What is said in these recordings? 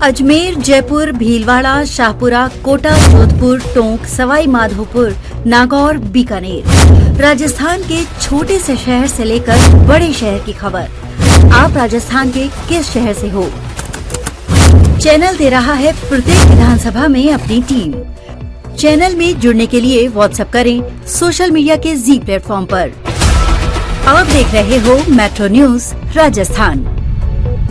अजमेर, जयपुर, भीलवाड़ा, शाहपुरा, कोटा, जोधपुर, टोंक, सवाई माधोपुर, नागौर, बीकानेर। राजस्थान के छोटे से शहर से लेकर बड़े शहर की खबर। आप राजस्थान के किस शहर से हो? चैनल दे रहा है प्रत्येक विधानसभा में अपनी टीम। चैनल में जुड़ने के लिए व्हाट्सएप करें सोशल मीडिया के जी प्लेटफॉर्म पर। आप देख रहे हो मेट्रो न्यूज राजस्थान।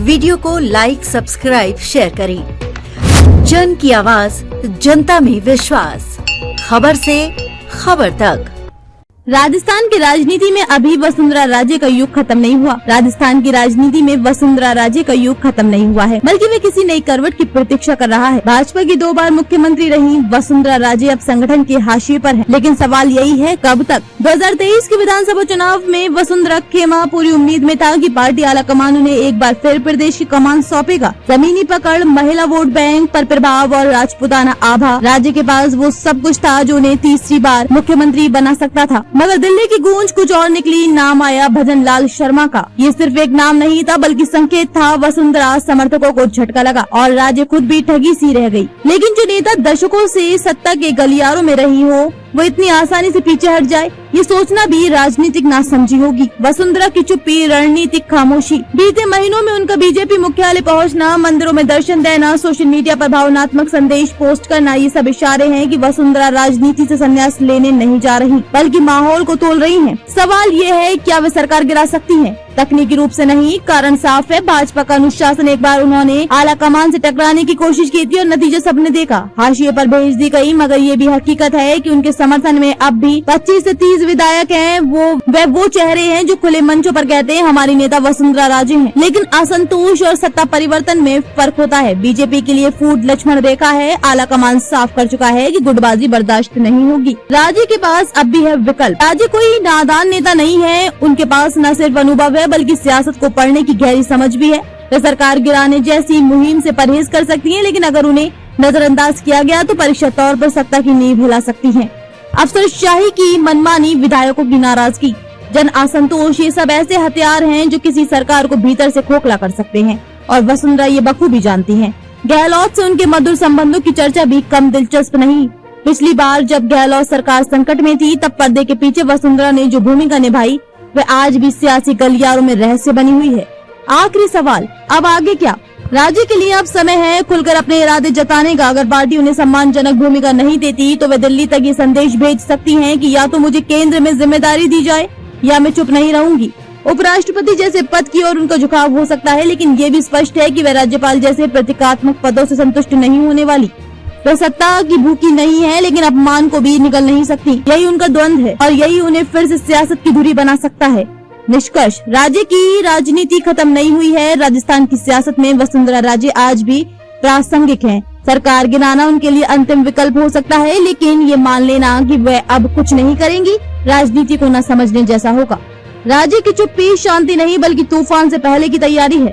वीडियो को लाइक, सब्सक्राइब, शेयर करें। जन की आवाज, जनता में विश्वास। खबर से खबर तक। राजस्थान की राजनीति में अभी वसुंधरा राजे का युग खत्म नहीं हुआ। राजस्थान की राजनीति में वसुंधरा राजे का युग खत्म नहीं हुआ है, बल्कि वे किसी नई करवट की प्रतीक्षा कर रहा है। भाजपा की 2 बार मुख्यमंत्री रही वसुंधरा राजे अब संगठन के हाशिए पर है, लेकिन सवाल यही है कब तक। 2023 के विधानसभा चुनाव में वसुंधरा खेमा पूरी उम्मीद में था कि पार्टी आला कमान उन्हें एक बार फिर प्रदेश की कमान सौंपेगा। जमीनी पकड़, महिला वोट बैंक पर प्रभाव और राजपूताना आभा, राज्य के पास वो सब कुछ था जो उन्हें तीसरी बार मुख्यमंत्री बना सकता था। मगर दिल्ली की गूंज कुछ और निकली। नाम आया भजन लाल शर्मा का। ये सिर्फ एक नाम नहीं था, बल्कि संकेत था। वसुंधरा समर्थकों को झटका लगा और राज्य खुद भी ठगी सी रह गई। लेकिन जो नेता दशकों से सत्ता के गलियारों में रही हो, वो इतनी आसानी से पीछे हट जाए, ये सोचना भी राजनीतिक नासमझी होगी। वसुंधरा की चुप्पी, रणनीतिक खामोशी। बीते महीनों में उनका बीजेपी मुख्यालय पहुंचना, मंदिरों में दर्शन देना, सोशल मीडिया पर भावनात्मक संदेश पोस्ट करना, ये सब इशारे हैं कि वसुंधरा राजनीति से संन्यास लेने नहीं जा रही, बल्कि माहौल को तोल रही हैं। सवाल ये है, क्या वे सरकार गिरा सकती हैं? तकनीकी रूप से नहीं, कारण साफ है। भाजपा का अनुशासन एक बार उन्होंने आला कमान से टकराने की कोशिश की थी और नतीजा सबने देखा, हाशिए पर भेज दी गई। मगर ये भी हकीकत है कि उनके समर्थन में अब भी 25 से 30 विधायक हैं। वो चेहरे हैं जो खुले मंचों पर कहते हैं हमारी नेता वसुंधरा राजे हैं। लेकिन असंतोष और सत्ता परिवर्तन में फर्क होता है। बीजेपी के लिए फूट लक्ष्मण रेखा है। आला कमान साफ कर चुका है कि गुटबाजी बर्दाश्त नहीं होगी। राजे के पास अब भी है विकल्प। राजे कोई नादान नेता नहीं है, उनके पास न सिर्फ अनुभव है बल्कि सियासत को पढ़ने की गहरी समझ भी है। वे सरकार गिराने जैसी मुहिम से परहेज कर सकती हैं, लेकिन अगर उन्हें नजरअंदाज किया गया तो परीक्षा तौर पर सत्ता की नींव हिला सकती हैं। अफसरशाही की मनमानी, विधायकों की नाराजगी, जन असंतोष, ये सब ऐसे हथियार हैं जो किसी सरकार को भीतर से खोखला कर सकते हैं और वसुंधरा ये बखूबी जानती हैं। गहलोत से उनके मधुर संबंधों की चर्चा भी कम दिलचस्प नहीं। पिछली बार जब गहलोत सरकार संकट में थी, तब पर्दे के पीछे वसुंधरा ने जो भूमिका निभाई, वे आज भी सियासी गलियारों में रहस्य बनी हुई है। आखिरी सवाल, अब आगे क्या? राज्य के लिए अब समय है खुलकर अपने इरादे जताने का। अगर पार्टी उन्हें सम्मानजनक भूमिका नहीं देती तो वे दिल्ली तक ये संदेश भेज सकती हैं कि या तो मुझे केंद्र में जिम्मेदारी दी जाए या मैं चुप नहीं रहूंगी। उपराष्ट्रपति जैसे पद की ओर उनका झुकाव हो सकता है, लेकिन ये भी स्पष्ट है कि वे राज्यपाल जैसे प्रतीकात्मक पदों से संतुष्ट नहीं होने वाली। वे सत्ता की भूखी नहीं है, लेकिन अपमान को भी निगल नहीं सकती। यही उनका द्वंद्व है और यही उन्हें फिर से सियासत की धुरी बना सकता है। निष्कर्ष, राज्य की राजनीति खत्म नहीं हुई है। राजस्थान की सियासत में वसुंधरा राजे आज भी प्रासंगिक हैं। सरकार गिराना उनके लिए अंतिम विकल्प हो सकता है, लेकिन ये मान लेना कि वे अब कुछ नहीं करेंगी, राजनीति को न समझने जैसा होगा। राज्य की चुप्पी शांति नहीं बल्कि तूफान से पहले की तैयारी है।